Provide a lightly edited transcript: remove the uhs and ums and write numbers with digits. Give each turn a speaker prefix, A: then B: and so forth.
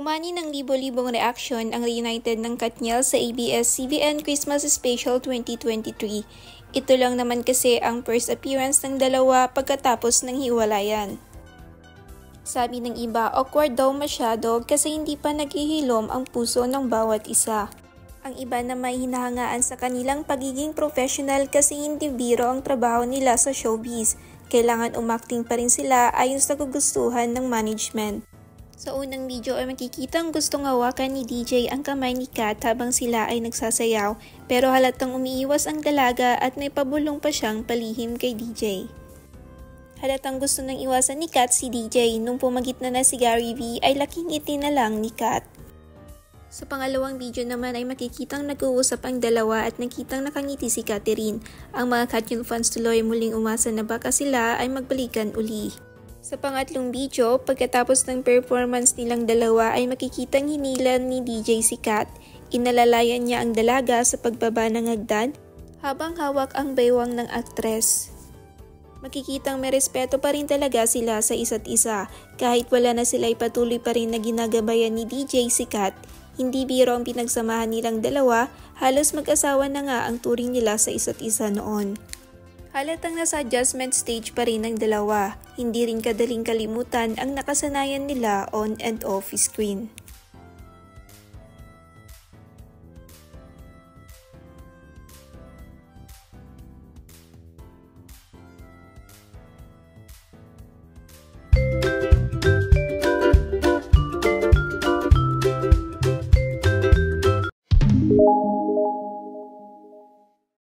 A: Umani ng libo-libong reaksyon ang reunited ng Katniel sa ABS-CBN Christmas Special 2023. Ito lang naman kasi ang first appearance ng dalawa pagkatapos ng hiwalayan. Sabi ng iba, awkward daw masyado kasi hindi pa naghihilom ang puso ng bawat isa. Ang iba na may hinahangaan sa kanilang pagiging professional kasi hindi biro ang trabaho nila sa showbiz. Kailangan umakting pa rin sila ayon sa kagustuhan ng management. Sa unang video ay makikitang gustong hawakan ni DJ ang kamay ni Kat habang sila ay nagsasayaw, pero halatang umiiwas ang dalaga at may pabulong pa siyang palihim kay DJ. Halatang gusto nang iwasan ni Kat si DJ, nung pumagitna na si Gary V ay laking ngiti na lang ni Kat. Sa pangalawang video naman ay makikitang nag-uusap ang dalawa at nakitang nakangiti si Catherine. Ang mga Katniel fans tuloy muling umasa na baka sila ay magbalikan uli. Sa pangatlong video, pagkatapos ng performance nilang dalawa ay makikitang hinilan ni DJ si Kat. Inalalayan niya ang dalaga sa pagbaba ng hagdan habang hawak ang baywang ng aktres. Makikitang may respeto pa rin talaga sila sa isa't isa. Kahit wala na sila ay patuloy pa rin na ginagabayan ni DJ si Kat. Hindi biro ang pinagsamahan nilang dalawa, halos mag-asawa na nga ang turing nila sa isa't isa noon. Halatang nasa adjustment stage pa rin ang dalawa. Hindi rin kadaling kalimutan ang nakasanayan nila on and off screen.